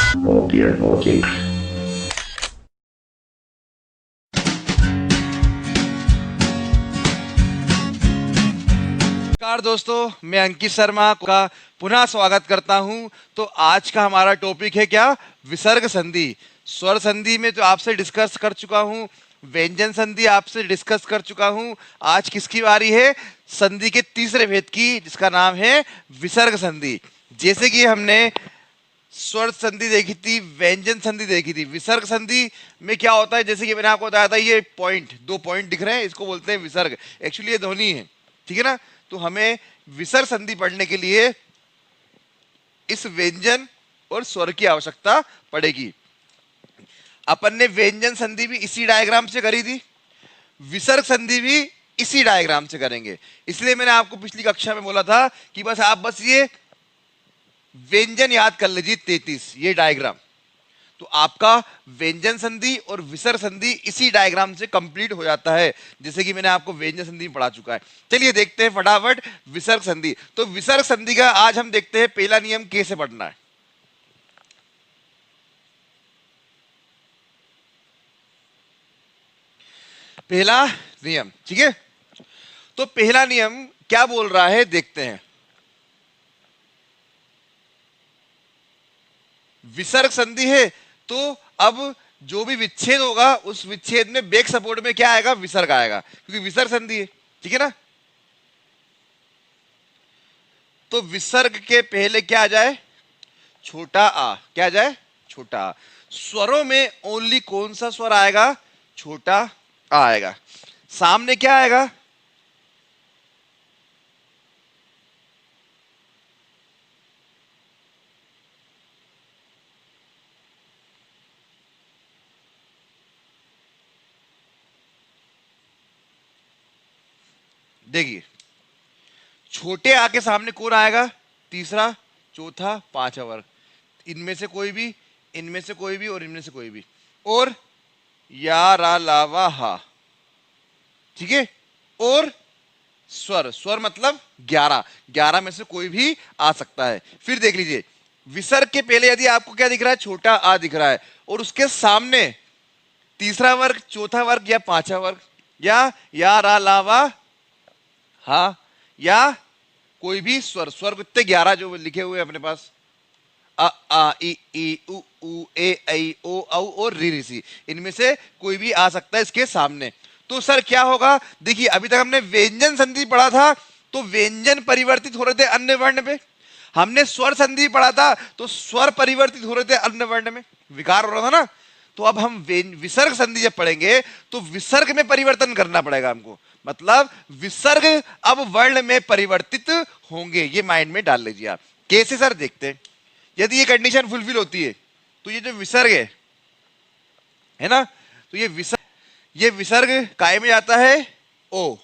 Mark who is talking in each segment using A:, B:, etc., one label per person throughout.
A: No dear, no jinx.
B: नमस्कार दोस्तों, मैं अंकित शर्मा का पुनः स्वागत करता हूं। तो आज का हमारा टॉपिक है क्या? विसर्ग संधि। स्वर संधि में तो आपसे डिस्कस कर चुका हूं, व्यंजन संधि आपसे डिस्कस कर चुका हूं। आज किसकी बारी है? संधि के तीसरे भेद की, जिसका नाम है विसर्ग संधि। जैसे कि हमने स्वर संधि देखी थी, व्यंजन संधि देखी थी, विसर्ग संधि में क्या होता है? जैसे कि मैंने आपको बताया था, ये पॉइंट, दो पॉइंट दिख रहे हैं, इसको बोलते हैं विसर्ग। एक्चुअली ये ध्वनि है, ठीक है ना? तो हमें विसर्ग संधि पढ़ने के लिए इस व्यंजन और स्वर की आवश्यकता पड़ेगी। अपन ने व्यंजन संधि भी इसी डायग्राम से करी थी, विसर्ग संधि भी इसी डायग्राम से करेंगे। इसलिए मैंने आपको पिछली कक्षा में बोला था कि आप ये व्यंजन याद कर लीजिए, 33 ये डायग्राम। तो आपका व्यंजन संधि और विसर्ग संधि इसी डायग्राम से कंप्लीट हो जाता है, जैसे कि मैंने आपको व्यंजन संधि में पढ़ा चुका है। चलिए देखते हैं फटाफट विसर्ग संधि। तो विसर्ग संधि का आज हम देखते हैं पहला नियम कैसे पढ़ना है। पहला नियम, ठीक है? तो पहला नियम क्या बोल रहा है, देखते हैं। विसर्ग संधि है तो अब जो भी विच्छेद होगा उस विच्छेद में बैक सपोर्ट में क्या आएगा? विसर्ग आएगा, क्योंकि विसर्ग संधि है, ठीक है ना? तो विसर्ग के पहले क्या आ जाए? छोटा आ। क्या आ जाए? छोटा आ। स्वरों में ओनली कौन सा स्वर आएगा? छोटा आ आएगा। सामने क्या आएगा? देखिए, छोटे आ के सामने कौन आएगा? तीसरा, चौथा, पांचवा वर्ग। इनमें से कोई भी, इनमें से कोई भी और इनमें से कोई भी। और या रा ला वा हा, ठीक है? और स्वर, स्वर मतलब 11, 11 में से कोई भी आ सकता है। फिर देख लीजिए, विसर्ग के पहले यदि आपको क्या दिख रहा है? छोटा आ दिख रहा है, और उसके सामने तीसरा वर्ग, चौथा वर्ग या पांचवा वर्ग, या रा ला वा हा, या कोई भी स्वर। स्वर कितने? 11 जो लिखे हुए हैं अपने पास। अ आ ई उ ए ऐ ओ औ और री सी, इनमें से कोई भी आ सकता है इसके सामने। तो सर क्या होगा? देखिए, अभी तक हमने व्यंजन संधि पढ़ा था, तो व्यंजन परिवर्तित हो रहे थे अन्य वर्ण में। हमने स्वर संधि पढ़ा था, तो स्वर परिवर्तित हो रहे थे अन्य वर्ण में, विकार हो रहा था ना। तो अब हम विसर्ग संधि जब पढ़ेंगे तो विसर्ग में परिवर्तन करना पड़ेगा हमको, मतलब विसर्ग अब वर्ण में परिवर्तित होंगे। ये माइंड में डाल लीजिए आप। कैसे सर? देखते हैं। यदि ये कंडीशन फुलफिल होती है तो ये जो विसर्ग है ना, तो ये विसर्ग काय में जाता है? ओ।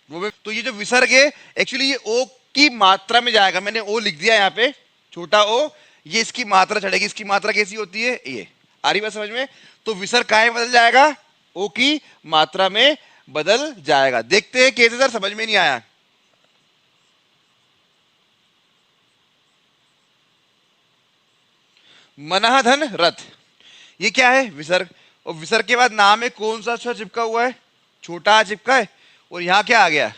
B: तो ये जो विसर्ग है एक्चुअली ये ओ की मात्रा में जाएगा। मैंने ओ लिख दिया यहाँ पे, छोटा ओ। ये इसकी मात्रा चढ़ेगी। इसकी मात्रा कैसी होती है? ये आ रही बात समझ में? तो विसर्ग काय में बदल जाएगा? ओ की मात्रा में बदल जाएगा। देखते हैं कैसे सर, समझ में नहीं आया। मनाधन रथ, ये क्या है? विसर्ग। और विसर्ग के बाद नाम में कौन सा अक्षर चिपका हुआ है? छोटा आ चिपका है। और यहां क्या आ गया?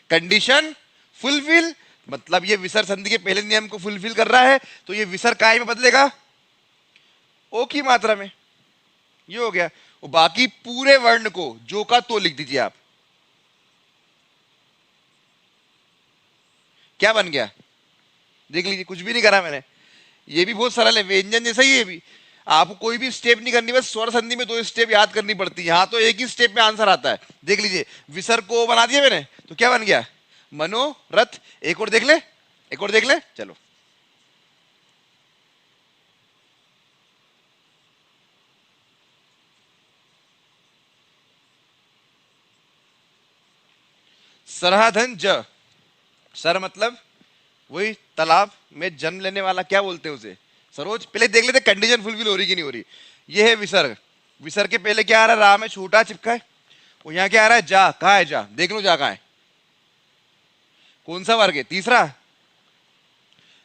B: कंडीशन फुलफिल, मतलब ये विसर्ग संधि के पहले नियम को फुलफिल कर रहा है। तो ये विसर्ग काय में बदलेगा? ओ की मात्रा में। ये हो गया। और बाकी पूरे वर्ण को जो का तो लिख दीजिए आप। क्या बन गया? देख लीजिए, कुछ भी नहीं करा मैंने। ये भी बहुत सरल है, व्यंजन जैसा ही है भी। आपको कोई भी स्टेप नहीं करनी, बस स्वर संधि में 2 स्टेप याद करनी पड़ती है। यहां तो एक ही स्टेप में आंसर आता है। देख लीजिए, विसर्ग को बना दिया मैंने, तो क्या बन गया? मनोरथ। एक और देख ले, एक और देख ले, चलो। सरहाधन ज, सर मतलब वही तालाब में जन्म लेने वाला, क्या बोलते हैं उसे? सरोज। पहले देख लेते कंडीशन फुलफिल हो रही कि नहीं हो रही। ये है विसर्ग। विसर्ग के पहले क्या आ रहा है? राम में छोटा चिपका है। और यहां क्या आ रहा है? जा। कहा है जा? देख लो जा कहां है। कौन सा वर्ग है? तीसरा।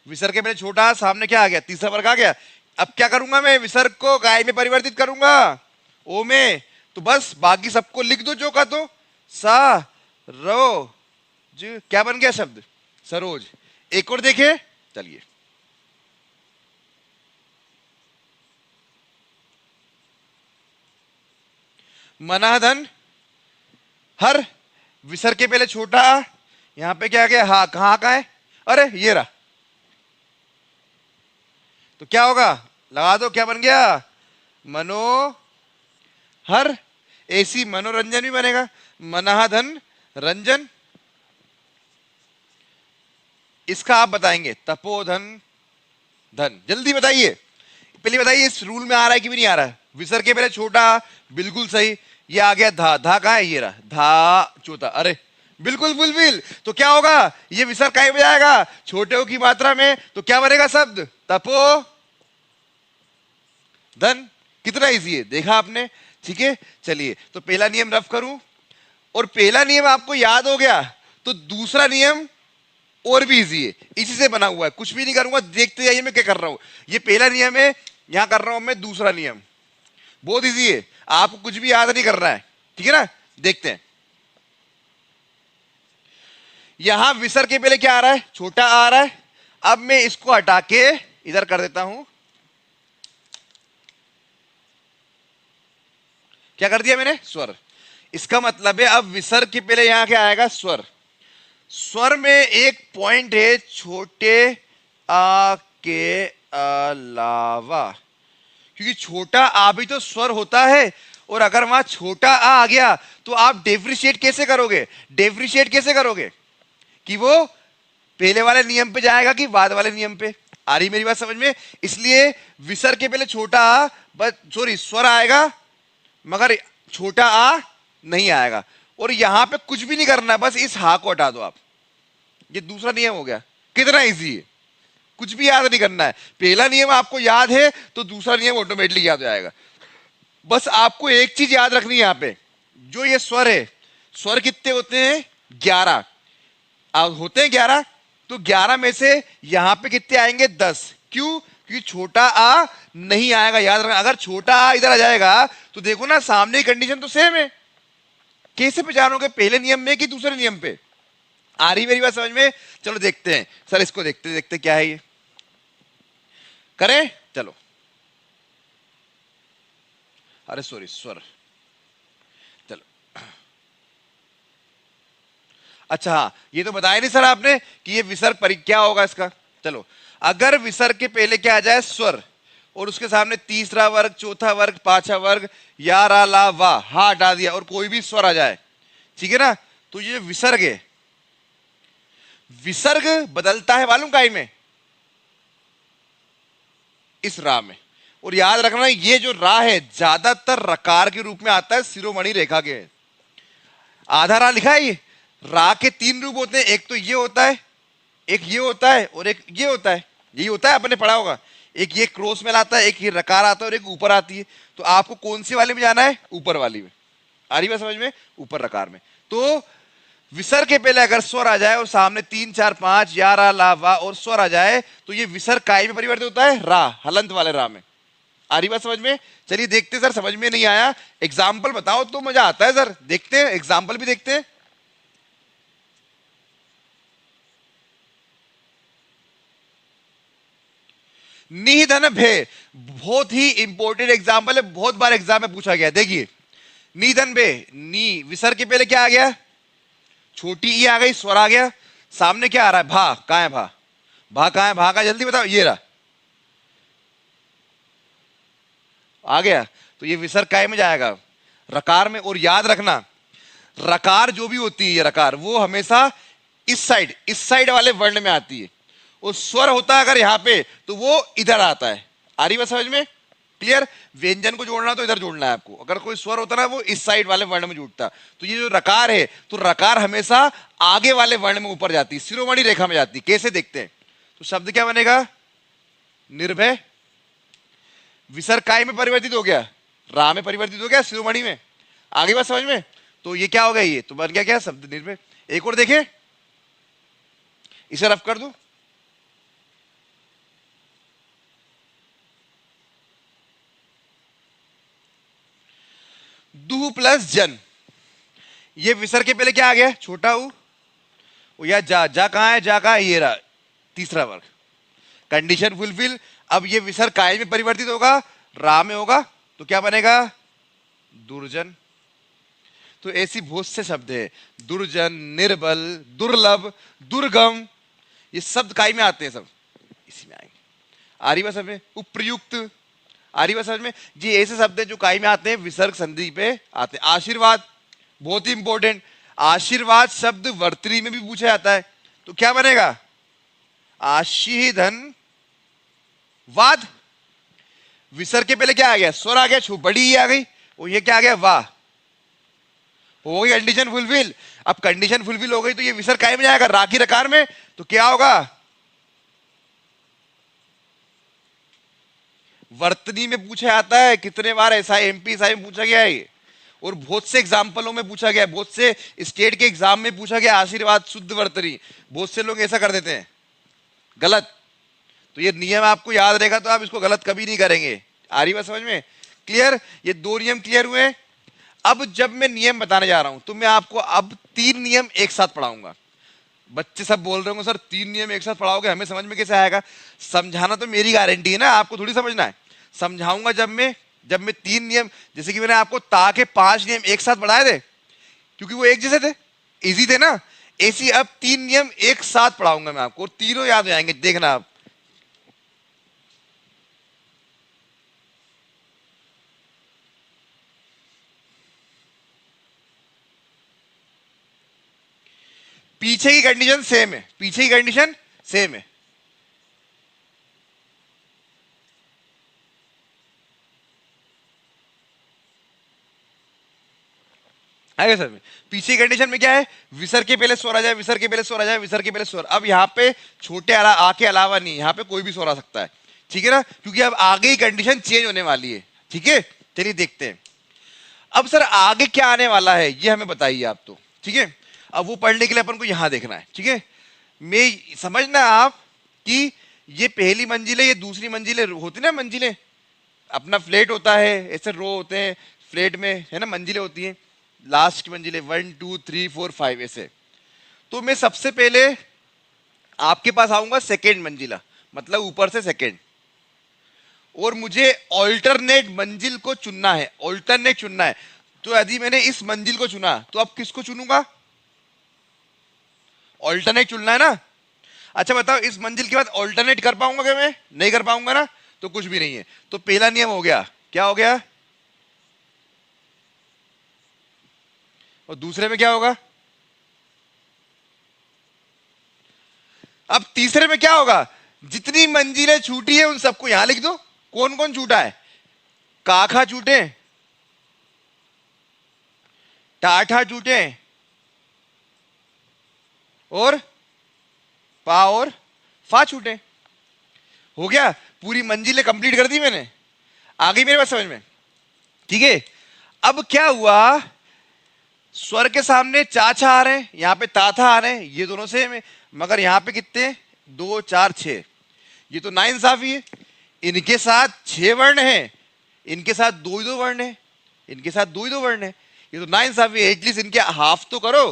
B: विसर्ग के पहले छोटा सामने क्या आ गया, तीसरा वर्ग आ गया। अब क्या करूंगा मैं, विसर्ग को काय में परिवर्तित करूंगा, ओ में। तो बस बाकी सबको लिख दो जो का तो, सा रो ज, क्या बन गया शब्द, सरोज। एक और देखे, चलिए। मनाधन, हर, विसर्ग के पहले छोटा, यहां पे क्या गया, हा, कहां का है, अरे ये रहा। तो क्या होगा, लगा दो, क्या बन गया, मनो हर, ऐसी मनोरंजन भी बनेगा, मनाधन रंजन। इसका आप बताएंगे, तपोधन धन, जल्दी बताइए, पहले बताइए इस रूल में आ रहा है कि भी नहीं आ रहा है। विसर्ग के पहले छोटा, बिल्कुल सही। ये आ गया धा, धा कहां है, ये रहा, धा चौथा, अरे बिल्कुल फुलफिल। तो क्या होगा, ये विसर्ग काय में जाएगा, छोटे की मात्रा में, तो क्या बनेगा शब्द, तपो धन। कितना इजी है, देखा आपने, ठीक है। चलिए, तो पहला नियम रफ करूं, और पहला नियम आपको याद हो गया, तो दूसरा नियम और भी इजी है, इसी से बना हुआ है, कुछ भी नहीं करूंगा, देखते जाइए मैं क्या कर रहा हूं। ये पहला नियम है, यहां कर रहा हूं मैं दूसरा नियम, बहुत इजी है, आपको कुछ भी याद नहीं करना है, ठीक है ना। देखते हैं, यहां विसर्ग के पहले क्या आ रहा है, छोटा आ रहा है। अब मैं इसको हटा के इधर कर देता हूं, क्या कर दिया मैंने, स्वर। इसका मतलब है अब विसर्ग के पहले यहां क्या आएगा, स्वर। स्वर में एक पॉइंट है, छोटे आ के अलावा, क्योंकि छोटा आ भी तो स्वर होता है, और अगर वहां छोटा आ गया तो आप डिफरेंशिएट कैसे करोगे, डिफरेंशिएट कैसे करोगे, कि वो पहले वाले नियम पे जाएगा कि बाद वाले नियम पे। आ रही मेरी बात समझ में। इसलिए विसर्ग के पहले छोटा आ, बस सॉरी स्वर आएगा, मगर छोटा आ नहीं आएगा। और यहां पे कुछ भी नहीं करना, बस इस हा को हटा दो आप, ये दूसरा नियम हो गया। कितना इजी है, कुछ भी याद नहीं करना है, पहला नियम आपको याद है तो दूसरा नियम ऑटोमेटिकली याद हो जाएगा। बस आपको एक चीज याद रखनी है, यहां पे जो ये स्वर है, स्वर कितने होते हैं, 11 होते हैं, 11। तो 11 में से यहां पे कितने आएंगे, 10। क्यों, क्योंकि छोटा आ नहीं आएगा, याद रखना। अगर छोटा आ इधर आ जाएगा तो देखो ना, सामने की कंडीशन तो सेम है। कैसे पहचानोगे, पहले नियम में कि दूसरे नियम पे। आ रही मेरी बात समझ में। चलो देखते हैं सर, इसको देखते देखते क्या है ये, करें, चलो। अरे सॉरी, स्वर, चलो। अच्छा हाँ, ये तो बताया नहीं सर आपने कि ये विसर्ग परि क्या होगा इसका। चलो, अगर विसर्ग के पहले क्या आ जाए, स्वर, और उसके सामने तीसरा वर्ग, चौथा वर्ग, पांचवा वर्ग, या रा ला वा, हा हटा दिया, और कोई भी स्वर आ जाए, ठीक है ना, तो ये विसर्ग है। विसर्ग बदलता है मालूम काय में, इस रा में। और याद रखना, ये जो रा है ज्यादातर रकार के रूप में आता है, शिरोमणि रेखा के। आधा रा लिखा है, ये रा के 3 रूप होते हैं, एक तो ये होता है, एक ये होता है, और एक ये होता है। यही होता है, आपने पढ़ा होगा। एक ये क्रॉस में आता है, एक ये रकार आता है, और एक ऊपर आती है। तो आपको कौन सी वाले में जाना है, ऊपर वाली में। आ रही बात समझ में, ऊपर रकार में। तो विसर्ग के पहले अगर स्वर आ जाए और सामने 3 4 5 या रा ला वा और स्वर आ जाए, तो ये विसर्ग काय में परिवर्तित होता है, रा, हलंत वाले रा में। आ रही बात समझ में। चलिए देखते सर, समझ में नहीं आया एग्जाम्पल बताओ तो मजा आता है सर। देखते हैं एग्जाम्पल भी देखते हैं। निधन भे, बहुत ही इंपॉर्टेंट एग्जाम्पल है, बहुत बार एग्जाम में पूछा गया। देखिए, निधन भे, नी विसर्ग के पहले क्या आ गया, छोटी ई आ गई, स्वर आ गया, सामने क्या आ रहा है, भा, कहां है भा, भा कहां है, भा का जल्दी बताओ, ये रहा, आ गया। तो ये विसर्ग काय में जाएगा, रकार में। और याद रखना, रकार जो भी होती है, ये रकार, वो हमेशा इस साइड वाले वर्ण में आती है। और स्वर होता है अगर यहां पे, तो वो इधर आता है। आ रही बात समझ में, क्लियर। व्यंजन को जोड़ना तो इधर जोड़ना है आपको, अगर कोई स्वर होता ना, वो इस साइड वाले वर्ण में जुड़ता। तो ये जो रकार है, तो रकार हमेशा आगे वाले वर्ण में ऊपर जाती है, शिरोमणि रेखा में जाती है। कैसे देखते हैं, तो शब्द क्या बनेगा, निर्भय। विसर्ग काय में परिवर्तित हो गया, रा में परिवर्तित हो गया, शिरोमणि में। आगे बात समझ में। तो ये क्या हो गया, ये तो बन गया क्या, शब्द निर्भय। एक और देखें, इसे रफ कर दूं, ऊ प्लस जन, ये विसर्ग के पहले क्या आ गया, छोटा ऊ, या जा, जा कहां है, जा कहां है, ये रहा तीसरा वर्ग, कंडीशन फुलफिल। अब ये विसर्ग काय में परिवर्तित होगा, रा में होगा, तो क्या बनेगा, दुर्जन। तो ऐसी बहुत से शब्द है, दुर्जन, निर्बल, दुर्लभ, दुर्गम, ये शब्द काय में आते हैं, सब इसी में आएंगे। आ रही बात समझ में, उपयुक्त, आ रही बात समझ में जी, ऐसे शब्द हैं जो काय में आते हैं, विसर्ग संधि पे आते हैं। आशीर्वाद, बहुत ही इंपॉर्टेंट, आशीर्वाद शब्द वर्तनी में भी पूछा जाता है, तो क्या बनेगा, आशीधन वाद। विसर्ग के पहले क्या आ गया, स्वर आ गया, छू बड़ी ही आ गई, और ये क्या आ गया, वाह, हो गई कंडीशन फुलफिल। अब कंडीशन फुलफिल हो गई तो ये विसर्ग काय में जाएगा, रा की रकार में, तो क्या होगा, वर्तनी में पूछा जाता है। कितने बार ऐसा एमपी में पूछा गया है ये, और बहुत से एग्जाम्पलों में पूछा गया, बहुत से स्टेट के एग्जाम में पूछा गया, आशीर्वाद शुद्ध वर्तनी। बहुत से लोग ऐसा कर देते हैं गलत, तो ये नियम आपको याद रहेगा तो आप इसको गलत कभी नहीं करेंगे। आ रही बात समझ में, क्लियर, ये दो नियम क्लियर हुए। अब जब मैं नियम बताने जा रहा हूं तो मैं आपको अब 3 नियम एक साथ पढ़ाऊंगा। बच्चे सब बोल रहे होंगे सर 3 नियम एक साथ पढ़ाओगे, हमें समझ में कैसे आएगा। समझाना तो मेरी गारंटी है ना, आपको थोड़ी समझना है। समझाऊंगा जब मैं 3 नियम, जैसे कि मैंने आपको ता के 5 नियम एक साथ पढ़ाए थे, क्योंकि वो एक जैसे थे, इजी थे ना, ऐसी अब 3 नियम एक साथ पढ़ाऊंगा मैं आपको, और तीनों याद हो जाएंगे, देखना आप। पीछे की कंडीशन सेम है, पीछे की कंडीशन सेम है। आएगा सर में, पीछे की कंडीशन में क्या है, विसर्ग के पहले स्वर आ जाए, विसर्ग के पहले स्वर आ जाए, विसर्ग के पहले स्वर। अब यहाँ पे छोटे आ के अलावा नहीं, यहाँ पे कोई भी स्वर आ सकता है, ठीक है ना, क्योंकि अब आगे ही कंडीशन चेंज होने वाली है। ठीक है, चलिए देखते हैं। अब सर आगे क्या आने वाला है ये हमें बताइए आप, तो ठीक है। अब वो पढ़ने के लिए अपन को यहां देखना है, ठीक है। मैं समझना आप कि ये पहली मंजिल है, ये दूसरी मंजिल होती ना, मंजिलें अपना फ्लैट होता है, ऐसे रो होते हैं फ्लैट में, है ना, मंजिलें होती हैं, लास्ट की मंजिलें 1 2 3 4 5 ऐसे। तो मैं सबसे पहले आपके पास आऊंगा सेकेंड मंजिला, मतलब ऊपर से सेकेंड, और मुझे ऑल्टरनेट मंजिल को चुनना है, ऑल्टरनेट चुनना है। तो यदि मैंने इस मंजिल को चुना तो अब किसको चुनूंगा, ऑल्टरनेट चुनना है ना। अच्छा बताओ, इस मंजिल के बाद ऑल्टरनेट कर पाऊंगा क्या, मैं नहीं कर पाऊंगा ना, तो कुछ भी नहीं है। तो पहला नियम हो गया, क्या हो गया, और दूसरे में क्या होगा, अब तीसरे में क्या होगा, जितनी मंजिलें छूटी है उन सबको यहां लिख दो। कौन कौन छूटा है, काखा छूटे, टाठा छूटे, और पा और फा छूटे। हो गया, पूरी मंजिलें कंप्लीट कर दी मैंने, आ गई मेरे पास समझ में, ठीक है। अब क्या हुआ, स्वर के सामने चाचा आ रहे हैं, यहां पे ताथा आ रहे हैं, ये दोनों सेम है, मगर यहां पे कितने, 2 4 6, ये तो नाइंसाफी है। इनके साथ 6 वर्ण है, इनके साथ 2 ही 2 वर्ण है, इनके साथ 2 ही 2 वर्ण है, ये तो नाइंसाफी है। एटलीस्ट इनके हाफ तो करो।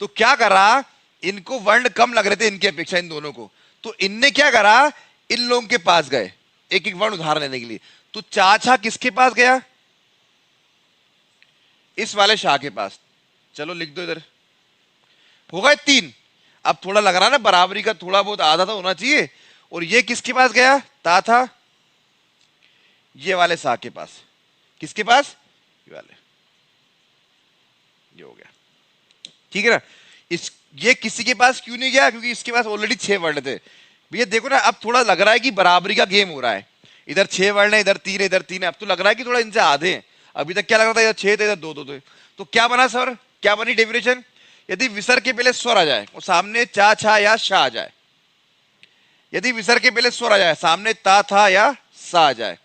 B: तो क्या करा, इनको वर्ण कम लग रहे थे इनकी अपेक्षा, इन दोनों को, तो इनने क्या करा, इन लोगों के पास गए एक एक वर्ण उधार लेने के लिए। तो चाचा किसके पास गया, इस वाले शाह के पास, चलो लिख दो इधर, हो गए 3। अब थोड़ा लग रहा ना बराबरी का, थोड़ा बहुत आधा तो होना चाहिए। और ये किसके पास गया, ता था, ये वाले शाह के पास, किसके पास, ये वाले, ये हो गया, ठीक है ना। इस ये किसी के पास क्यों नहीं गया, क्योंकि इसके पास ऑलरेडी 6 वर्ण थे। भैया देखो ना, अब थोड़ा लग रहा है कि बराबरी का गेम हो रहा है, इधर 6 वर्ण है, इधर 3 है, इधर 3 है, अब तो लग रहा है कि थोड़ा इनसे आधे हैं। अभी तक क्या लग रहा था, इधर 6 थे, इधर 2 2 थे। तो क्या बना सर, क्या बनी डेफिनेशन, यदि विसर्ग के पहले स्वर आ जाए और सामने चा छा या शा आ जाए, यदि विसर्ग के पहले स्वर आ जाए, सामने ता था या सा आ जाए,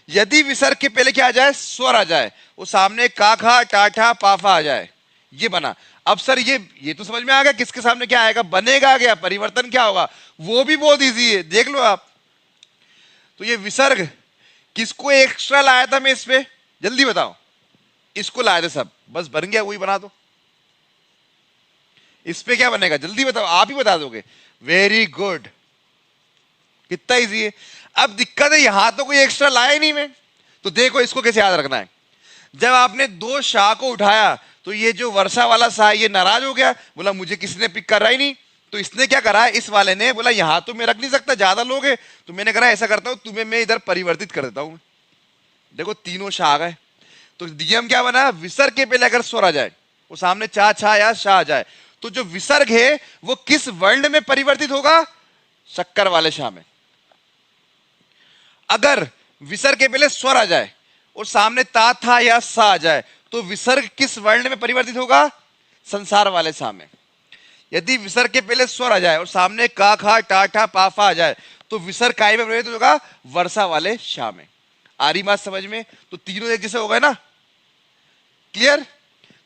B: यदि विसर्ग के पहले क्या आ जाए, स्वर आ जाए, वो सामने का खा टाठा पाफा आ जाए, ये बना। अब सर ये तो समझ में आ गया किसके सामने क्या आएगा, बनेगा क्या, परिवर्तन क्या होगा, वो भी बहुत इजी है, देख लो आप। तो ये विसर्ग किसको एक्स्ट्रा लाया था मैं इस पे, जल्दी बताओ, इसको लाए थे सब, बस बन गया, वही बना दो। इस पे क्या बनेगा जल्दी बताओ, आप ही बता दोगे। वेरी गुड, कितना इजी है। अब दिक्कत है यहां तो कोई एक्स्ट्रा लाया ही नहीं मैं, तो देखो इसको कैसे याद रखना है। जब आपने दो शाह को उठाया तो ये जो वर्षा वाला शाह ये नाराज हो गया, बोला मुझे किसी ने पिक कर रहा ही नहीं। तो इसने क्या करा, इस वाले ने बोला यहां तो मैं रख नहीं सकता, ज्यादा लोग हैं, तो मैंने कहा ऐसा करता हूं तुम्हें मैं इधर परिवर्तित कर देता हूं। देखो तीनों शाह आ गए। तो नियम क्या बना, विसर्ग के पहले अगर स्वर आ जाए, वो सामने चा छा या शाह आ जाए, तो जो विसर्ग है वो किस वर्ण में परिवर्तित होगा, शक्कर वाले शाह में। अगर विसर्ग के पहले स्वर आ जाए और सामने ता था या सा आ जाए, तो विसर्ग किस वर्ण में परिवर्तित होगा, संसार वाले सा में। यदि विसर्ग के पहले स्वर आ जाए और सामने का खा टा ठा पा फा आ जाए, तो विसर्ग काय में परिवर्तित होगा, वर्षा वाले शाह में। आ रही बात समझ में, तो तीनों एक जैसे हो गए ना, क्लियर।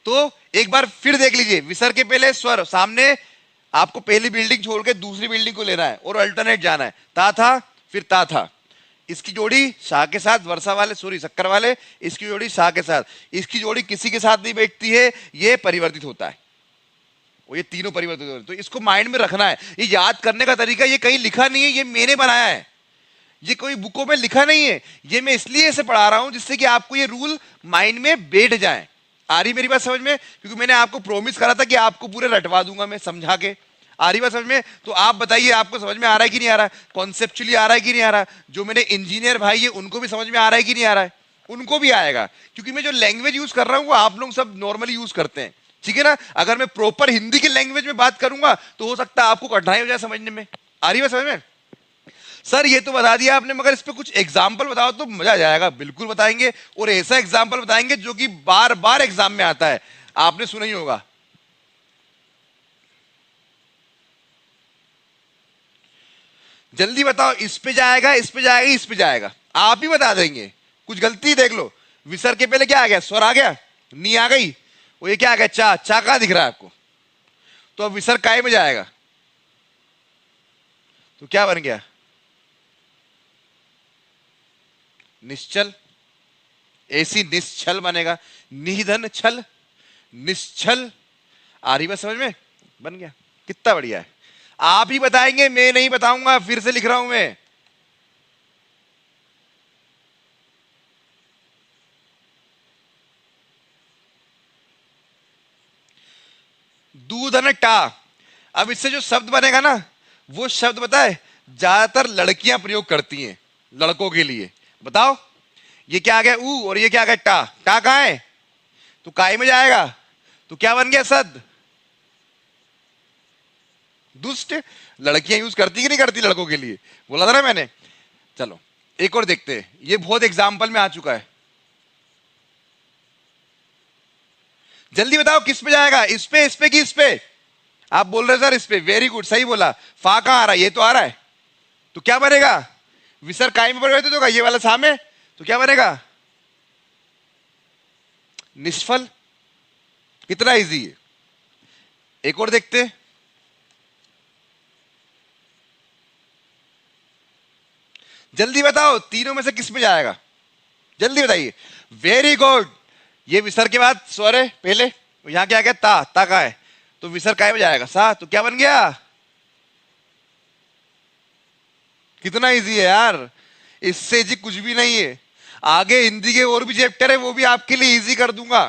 B: तो एक बार फिर देख लीजिए, विसर्ग के पहले स्वर, सामने आपको पहली बिल्डिंग छोड़ के दूसरी बिल्डिंग को लेना है और अल्टरनेट जाना है, ता था फिर ता था, इसकी जोड़ी शाह के साथ, वर्षा वाले सॉरी शक्कर वाले, इसकी जोड़ी शाह के साथ, इसकी जोड़ी किसी के साथ नहीं बैठती है, ये परिवर्तित होता है, वो ये तीनों परिवर्तित होते हैं। तो इसको माइंड में रखना है। ये याद करने का तरीका ये कहीं लिखा नहीं है, ये मैंने बनाया है, ये कोई बुकों में लिखा नहीं है, ये मैं इसलिए ऐसे पढ़ा रहा हूं जिससे कि आपको ये रूल माइंड में बैठ जाए। आ रही मेरी बात समझ में, क्योंकि मैंने आपको प्रॉमिस करा था कि आपको पूरे रटवा दूंगा मैं समझा के। आ रही बात समझ में, तो आप बताइए आपको समझ में आ रहा है कि नहीं आ रहा है, कॉन्सेप्चुअली आ रहा है कि नहीं आ रहा है। जो मेरे इंजीनियर भाई है उनको भी समझ में आ रहा है कि नहीं आ रहा है, उनको भी आएगा, क्योंकि मैं जो लैंग्वेज यूज कर रहा हूं वो आप लोग सब नॉर्मली यूज करते हैं, ठीक है ना। अगर मैं प्रॉपर हिंदी की लैंग्वेज में बात करूंगा तो हो सकता है आपको कठिनाई हो जाए समझने में। आ रही बात समझ में। सर ये तो बता दिया आपने, मगर इस पे कुछ एग्जाम्पल बताओ तो मजा आ जाएगा। बिल्कुल बताएंगे, और ऐसा एग्जाम्पल बताएंगे जो कि बार बार एग्जाम में आता है, आपने सुना ही होगा। जल्दी बताओ, इस पे जाएगा, इस पे जाएगा, इस पे जाएगा, आप ही बता देंगे। कुछ गलती देख लो, विसर्ग के पहले क्या आ गया, स्वर आ गया, नी आ गई, वो ये क्या आ गया, चा, चा कहां दिख रहा है आपको, तो अब विसर्ग काय में जाएगा, तो क्या बन गया, निश्चल। ऐसी निश्चल बनेगा, निधन छल, निश्चल। आ रही बात समझ में, बन गया, कितना बढ़िया है। आप ही बताएंगे, मैं नहीं बताऊंगा, फिर से लिख रहा हूं मैं। दूध न टा, अब इससे जो शब्द बनेगा ना, वो शब्द बताए ज्यादातर लड़कियां प्रयोग करती हैं लड़कों के लिए। बताओ, ये क्या आ गया ऊ, और ये क्या आ गया टा, टा कहां है, तो काय में जाएगा, तो क्या बन गया सद, दुष्ट। लड़कियां यूज करती कि नहीं करती लड़कों के लिए, बोला था ना मैंने। चलो एक और देखते हैं, ये बहुत एग्जाम्पल में आ चुका है। जल्दी बताओ किस पे जाएगा, इस पे कि इस पे, आप बोल रहे सर इस पे, वेरी गुड, सही बोला। फा कहां आ रहा है, ये तो आ रहा है, तो क्या बनेगा, विसर्ग काय में परिवर्तित होगा, ये वाला सामे, तो क्या बनेगा, निष्फल। कितना इजी है। एक और देखते हैं, जल्दी बताओ तीनों में से किस में जाएगा, जल्दी बताइए। वेरी गुड, ये विसर्ग के बाद स्वर है पहले, यहां क्या गया, ता, ता का है, तो विसर्ग काय में जाएगा, सा, तो क्या बन गया, कितना इजी है यार, इससे जी कुछ भी नहीं है। आगे हिंदी के और भी चैप्टर है, वो भी आपके लिए इजी कर दूंगा,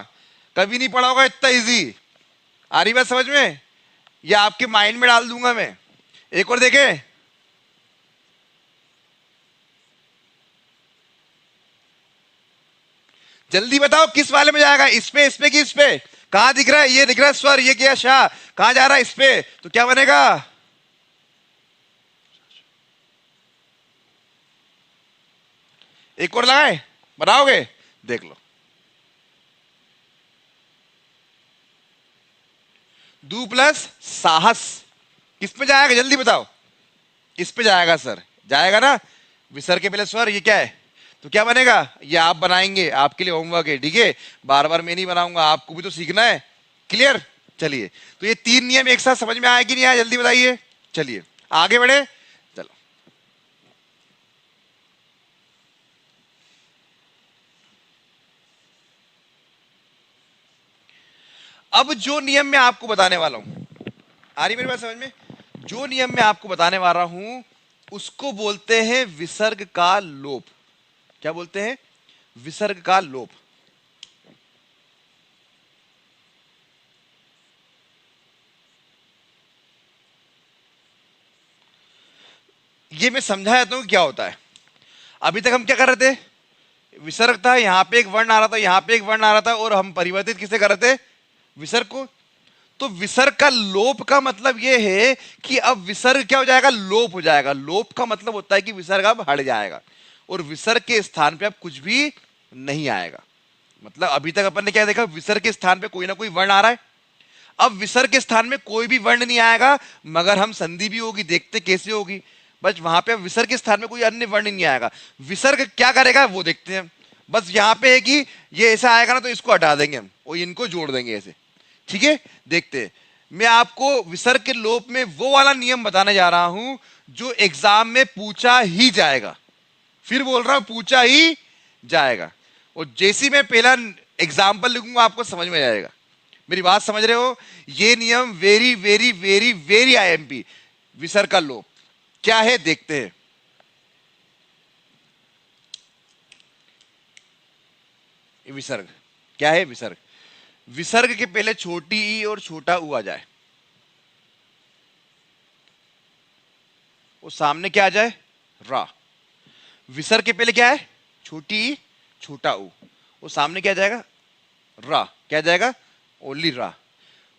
B: कभी नहीं पढ़ा होगा इतना इजी। आ रही बात समझ में, या आपके माइंड में डाल दूंगा मैं। एक और देखे, जल्दी बताओ किस वाले में जाएगा, इस पे कि इस पे, कहां दिख रहा है, ये दिख रहा है स्वर, ये क्या शाह, कहां जा रहा है, इस पे, तो क्या बनेगा, एक और लगाए, बनाओगे, देख लो। दू प्लस साहस, किस पे जाएगा जल्दी बताओ, इस पे जाएगा सर, जाएगा ना, विसर्ग के पहले स्वर, ये क्या है, तो क्या बनेगा, ये आप बनाएंगे, आपके लिए होमवर्क है, ठीक है, बार बार मैं नहीं बनाऊंगा, आपको भी तो सीखना है। क्लियर। चलिए, तो ये तीन नियम एक साथ समझ में आया कि नहीं आया, जल्दी बताइए। चलिए आगे बढ़े, चलो। अब जो नियम मैं आपको बताने वाला हूं, आ रही मेरी बात समझ में? जो नियम मैं आपको बताने वाला हूं उसको बोलते हैं विसर्ग का लोप। क्या बोलते हैं? विसर्ग का लोप। ये मैं समझा देता हूं क्या होता है। अभी तक हम क्या कर रहे थे? विसर्ग था, यहां पे एक वर्ण आ रहा था, यहां पे एक वर्ण आ रहा था, और हम परिवर्तित किसे कर रहे थे? विसर्ग को। तो विसर्ग का लोप का मतलब यह है कि अब विसर्ग क्या हो जाएगा? लोप हो जाएगा। लोप का मतलब होता है कि विसर्ग अब हट जाएगा और विसर्ग के स्थान पे अब कुछ भी नहीं आएगा। मतलब अभी तक अपन ने क्या देखा? विसर्ग के स्थान पे कोई ना कोई वर्ण आ रहा है। अब विसर्ग के स्थान में कोई भी वर्ण नहीं आएगा, मगर हम संधि भी होगी, देखते कैसे होगी। बस वहां पे विसर्ग के स्थान में कोई अन्य वर्ण नहीं आएगा। विसर्ग क्या करेगा वो देखते हैं। बस यहां पे है कि ये ऐसा आएगा ना तो इसको हटा देंगे हम और इनको जोड़ देंगे ऐसे। ठीक है, देखते हैं। मैं आपको विसर्ग के लोप में वो वाला नियम बताने जा रहा हूं जो एग्जाम में पूछा ही जाएगा। फिर बोल रहा हूं, पूछा ही जाएगा। और जैसी मैं पहला एग्जाम्पल लिखूंगा आपको समझ में आएगा। मेरी बात समझ रहे हो? ये नियम very very very very IMP. विसर्ग का लोप क्या है देखते हैं। विसर्ग क्या है? विसर्ग, विसर्ग के पहले छोटी ई और छोटा ऊ आ जाए, वो सामने क्या आ जाए? रा। विसर्ग के पहले क्या है? छोटी ई छोटा ऊ, वो सामने क्या आ जाएगा? रा। क्या आ जाएगा? ओनली रा।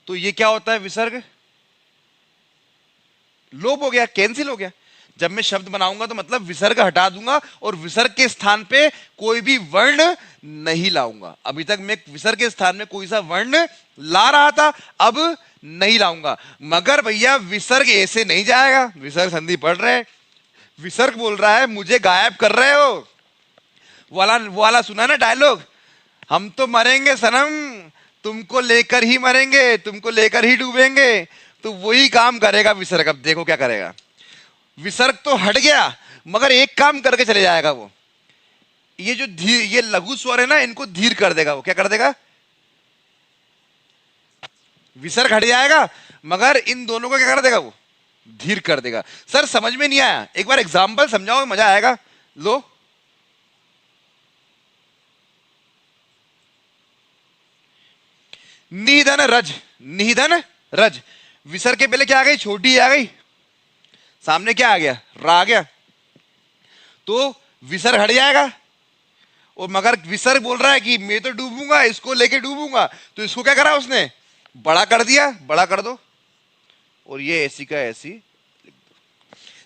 B: तो ये क्या होता है? विसर्ग लोप हो गया, कैंसिल हो गया। जब मैं शब्द बनाऊंगा तो मतलब विसर्ग हटा दूंगा और विसर्ग के स्थान पे कोई भी वर्ण नहीं लाऊंगा। अभी तक मैं विसर्ग के स्थान में कोई सा वर्ण ला रहा था, अब नहीं लाऊंगा। मगर भैया विसर्ग ऐसे नहीं जाएगा। विसर्ग संधि पढ़ रहे हैं, विसर्ग बोल रहा है मुझे गायब कर रहे हो। वो वाला सुना ना डायलॉग, हम तो मरेंगे सनम, तुमको लेकर ही मरेंगे, तुमको लेकर ही डूबेंगे। तो वही काम करेगा विसर्ग। अब देखो क्या करेगा। विसर्ग तो हट गया मगर एक काम करके चले जाएगा वो। ये जो धीर, ये लघु स्वर है ना, इनको धीर कर देगा वो। क्या कर देगा? विसर्ग हट जाएगा मगर इन दोनों को क्या कर देगा वो? धीर कर देगा। सर समझ में नहीं आया, एक बार एग्जाम्पल समझाओ, मजा आएगा। लो, निधन रज, निधन रज। विसर्ग के पहले क्या आ गई? छोटी आ गई, सामने क्या आ गया? रा आ गया। तो विसर्ग हट जाएगा और मगर विसर्ग बोल रहा है कि मैं तो डूबूंगा, इसको लेके डूबूंगा। तो इसको क्या करा उसने? बड़ा कर दिया। बड़ा कर दो और ये ऐसी का ऐसी।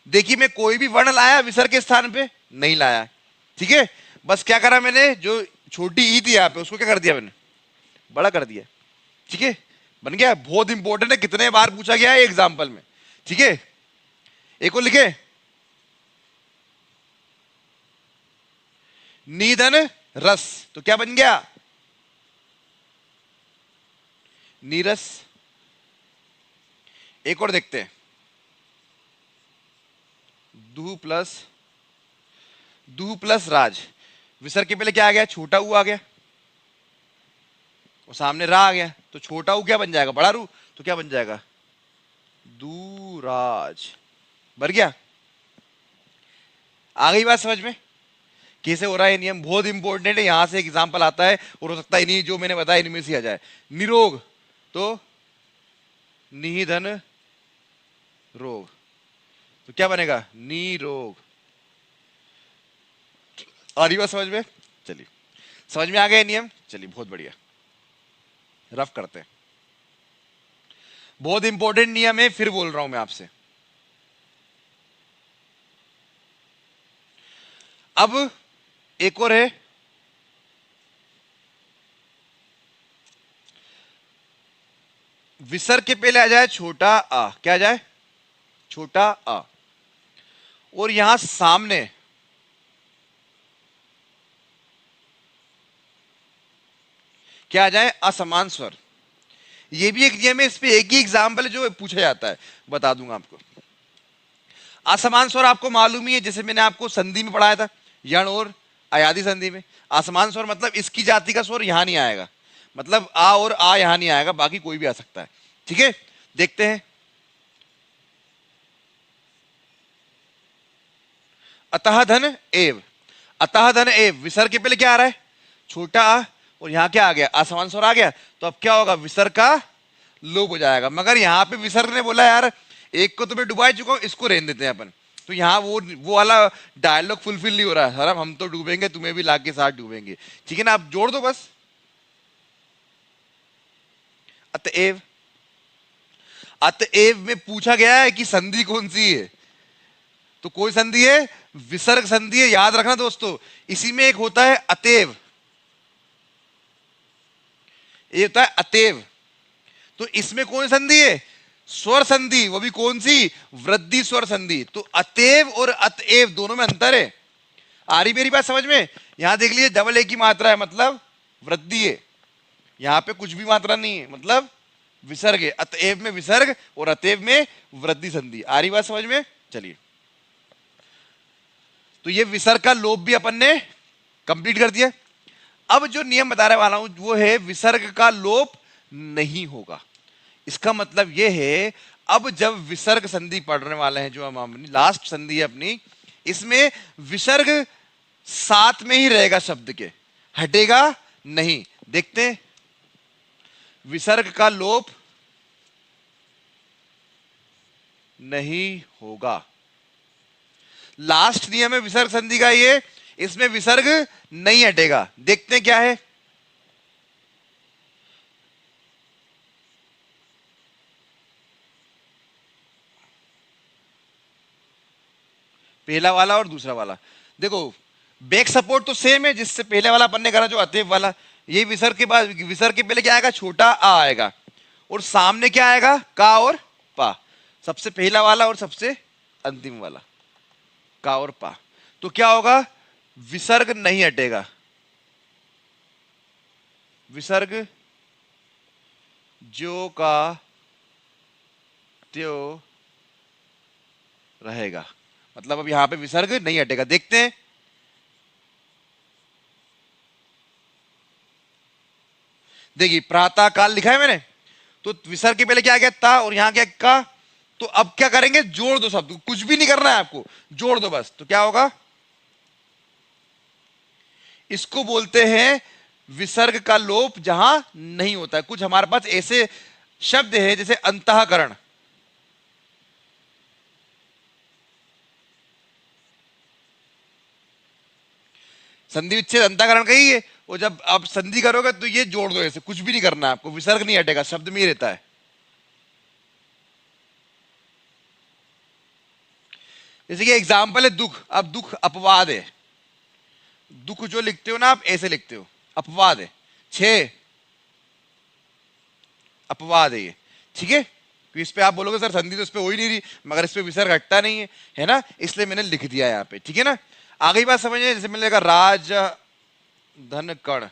B: देखिए मैं कोई भी वर्ण लाया विसर्ग के स्थान पे? नहीं लाया। ठीक है, बस क्या करा मैंने? जो छोटी ई थी यहाँ पे उसको क्या कर दिया मैंने? बड़ा कर दिया। ठीक है, बन गया। बहुत इंपॉर्टेंट है, कितने बार पूछा गया है एग्जाम्पल में। ठीक है, एक और लिखे, निधन रस। तो क्या बन गया? नीरस। एक और देखते हैं, दू प्लस राज। विसर्ग के पहले क्या आ गया? छोटा ऊ आ गया और सामने रा आ गया। तो छोटा ऊ क्या बन जाएगा? बड़ा रू। तो क्या बन जाएगा? दूराज। बन गया। आ गई बात समझ में कैसे हो रहा है? नियम बहुत इंपॉर्टेंट है, यहां से एग्जांपल आता है और हो सकता है नहीं जो मैंने बताया इनमें से आ जाए। निरोग, तो निधन रोग। तो क्या बनेगा? निरोग। और ये बात समझ में? चलिए, समझ में आ गया नियम? चलिए बहुत बढ़िया, रफ करते हैं। बहुत इंपॉर्टेंट नियम है, फिर बोल रहा हूं मैं आपसे। अब एक और है, विसर्ग के पहले आ जाए छोटा आ। क्या आ जाए? छोटा आ। और यहां सामने क्या आ जाए? असमान स्वर। ये भी एक नियम है, इस पे एक ही एग्जाम्पल है जो पूछा जाता है, बता दूंगा आपको। असमान स्वर आपको मालूम ही है, जैसे मैंने आपको संधि में पढ़ाया था, यण और अयादि संधि में। असमान स्वर मतलब इसकी जाति का स्वर यहां नहीं आएगा, मतलब आ और आ यहां नहीं आएगा, बाकी कोई भी आ सकता है। ठीक है, देखते हैं। अतः धन एव, अतः धन एव, विसर्ग के पहले क्या आ रहा है? छोटा आ, और यहां क्या आ गया? असमान स्वर आ गया। तो अब क्या होगा? विसर्ग का लोप हो जाएगा। मगर यहां पे विसर्ग ने बोला यार एक को तो मैं डुबा चुका हूं, इसको रहने देते हैं अपन। तो यहाँ वो वाला डायलॉग फुलफिल नहीं हो रहा है। सर हम तो डूबेंगे, तुम्हें भी लाके साथ डूबेंगे। ठीक है ना, आप जोड़ दो बस। अतएव, अतएव में पूछा गया है कि संधि कौन सी है, तो कोई संधि है? विसर्ग संधि है, याद रखना दोस्तों। इसी में एक होता है अतएव, ये होता है अतएव। तो इसमें कौन संधि है? स्वर संधि, वो भी कौन सी? वृद्धि स्वर संधि। तो अतएव और अतएव दोनों में अंतर है। आ रही मेरी बात समझ में? यहां देख लीजिए, डबल ए की मात्रा है मतलब वृद्धि है, यहां पे कुछ भी मात्रा नहीं है मतलब विसर्ग है। अतएव में विसर्ग और अतएव में वृद्धि संधि। आ रही बात समझ में? चलिए, तो ये विसर्ग का लोप भी अपन ने कंप्लीट कर दिया। अब जो नियम बता वाला हूं वो है विसर्ग का लोप नहीं होगा। इसका मतलब ये है, अब जब विसर्ग संधि पढ़ने वाले हैं, जो हम अपनी लास्ट संधि है अपनी, इसमें विसर्ग साथ में ही रहेगा, शब्द के हटेगा नहीं। देखते हैं, विसर्ग का लोप नहीं होगा। लास्ट नियम है विसर्ग संधि का ये, इसमें विसर्ग नहीं हटेगा। देखते हैं क्या है। पहला वाला और दूसरा वाला देखो, बैक सपोर्ट तो सेम है जिससे पहले वाला अपन ने करा, जो अतएव वाला। ये विसर्ग के बाद, विसर्ग के पहले क्या आएगा? छोटा आ आएगा, और सामने क्या आएगा? का और पा। सबसे पहला वाला और सबसे अंतिम वाला, का और पा। तो क्या होगा? विसर्ग नहीं हटेगा, विसर्ग जो का त्यो रहेगा। मतलब अब यहां पे विसर्ग नहीं हटेगा। देखते हैं, देखिए प्रातः काल लिखा है मैंने, तो विसर्ग के पहले क्या आ गया? ता, और यहां क्या? का। तो अब क्या करेंगे? जोड़ दो शब्द, कुछ भी नहीं करना है आपको, जोड़ दो बस। तो क्या होगा? इसको बोलते हैं विसर्ग का लोप जहां नहीं होता है। कुछ हमारे पास ऐसे शब्द है जैसे अंतःकरण, संधि विच्छेद अंतःकरण का ही है। और जब आप संधि करोगे तो ये जोड़ दो, ऐसे कुछ भी नहीं करना है आपको, विसर्ग नहीं हटेगा, शब्द में ही रहता है। जैसे कि एग्जाम्पल है दुख। अब दुख अपवाद है, दुख जो लिखते हो ना आप ऐसे लिखते हो, अपवाद है। 6 अपवाद है ये। ठीक है, तो इस पे आप बोलोगे सर संधि तो इस पे हो ही नहीं रही, मगर इस पे विसर्ग हटता नहीं है, है ना, इसलिए मैंने लिख दिया यहाँ पे। ठीक है ना, आगे बात समझिए। जैसे मैंने लिखा राज धन कण,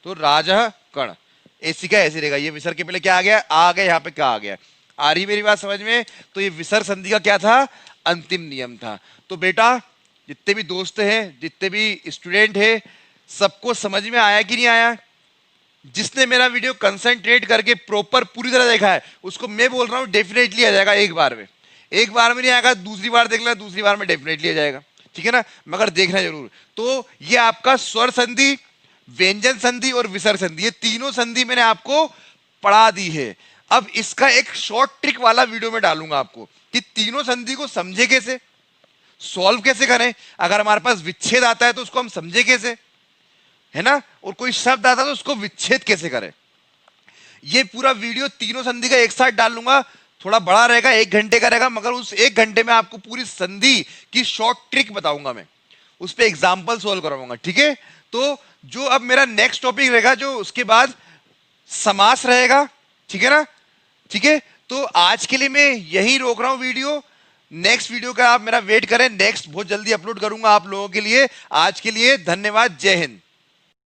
B: तो राज कण ऐसी का ऐसे रहेगा। ये विसर्ग के पहले क्या आ गया? आ गया, यहाँ पे क्या आ गया? आ रही मेरी बात समझ में? तो ये विसर्ग संधि का क्या था? अंतिम नियम था। तो बेटा जितने भी दोस्त हैं, जितने भी स्टूडेंट हैं, सबको समझ में आया कि नहीं आया? जिसने मेरा वीडियो कंसंट्रेट करके प्रॉपर पूरी तरह देखा है, उसको मैं बोल रहा हूं डेफिनेटली आ जाएगा एक बार में। एक बार में नहीं आएगा, दूसरी बार देख लेना, दूसरी बार में डेफिनेटली आ जाएगा। ठीक है ना, मगर देखना जरूर। तो ये आपका स्वर संधि, व्यंजन संधि और विसर्ग संधि, ये तीनों संधि मैंने आपको पढ़ा दी है। अब इसका एक शॉर्ट ट्रिक वाला वीडियो में डालूंगा आपको कि तीनों संधि को समझे कैसे, सॉल्व कैसे करें। अगर हमारे पास विच्छेद आता है तो उसको हम समझे कैसे, है ना, और कोई शब्द आता है तो उसको विच्छेद कैसे करें। ये पूरा वीडियो तीनों संधि का एक साथ डाल लूंगा, थोड़ा बड़ा रहेगा, 1 घंटे का रहेगा, मगर उस 1 घंटे में आपको पूरी संधि की शॉर्ट ट्रिक बताऊंगा मैं, उस पर एग्जाम्पल सोल्व करवाऊंगा। ठीक है, तो जो अब मेरा नेक्स्ट टॉपिक रहेगा, जो उसके बाद समास रहेगा। ठीक है ना, ठीक है, तो आज के लिए मैं यही रोक रहा हूं वीडियो। नेक्स्ट वीडियो का आप मेरा वेट करें, नेक्स्ट बहुत जल्दी अपलोड करूंगा आप लोगों के लिए। आज के लिए धन्यवाद, जय हिंद।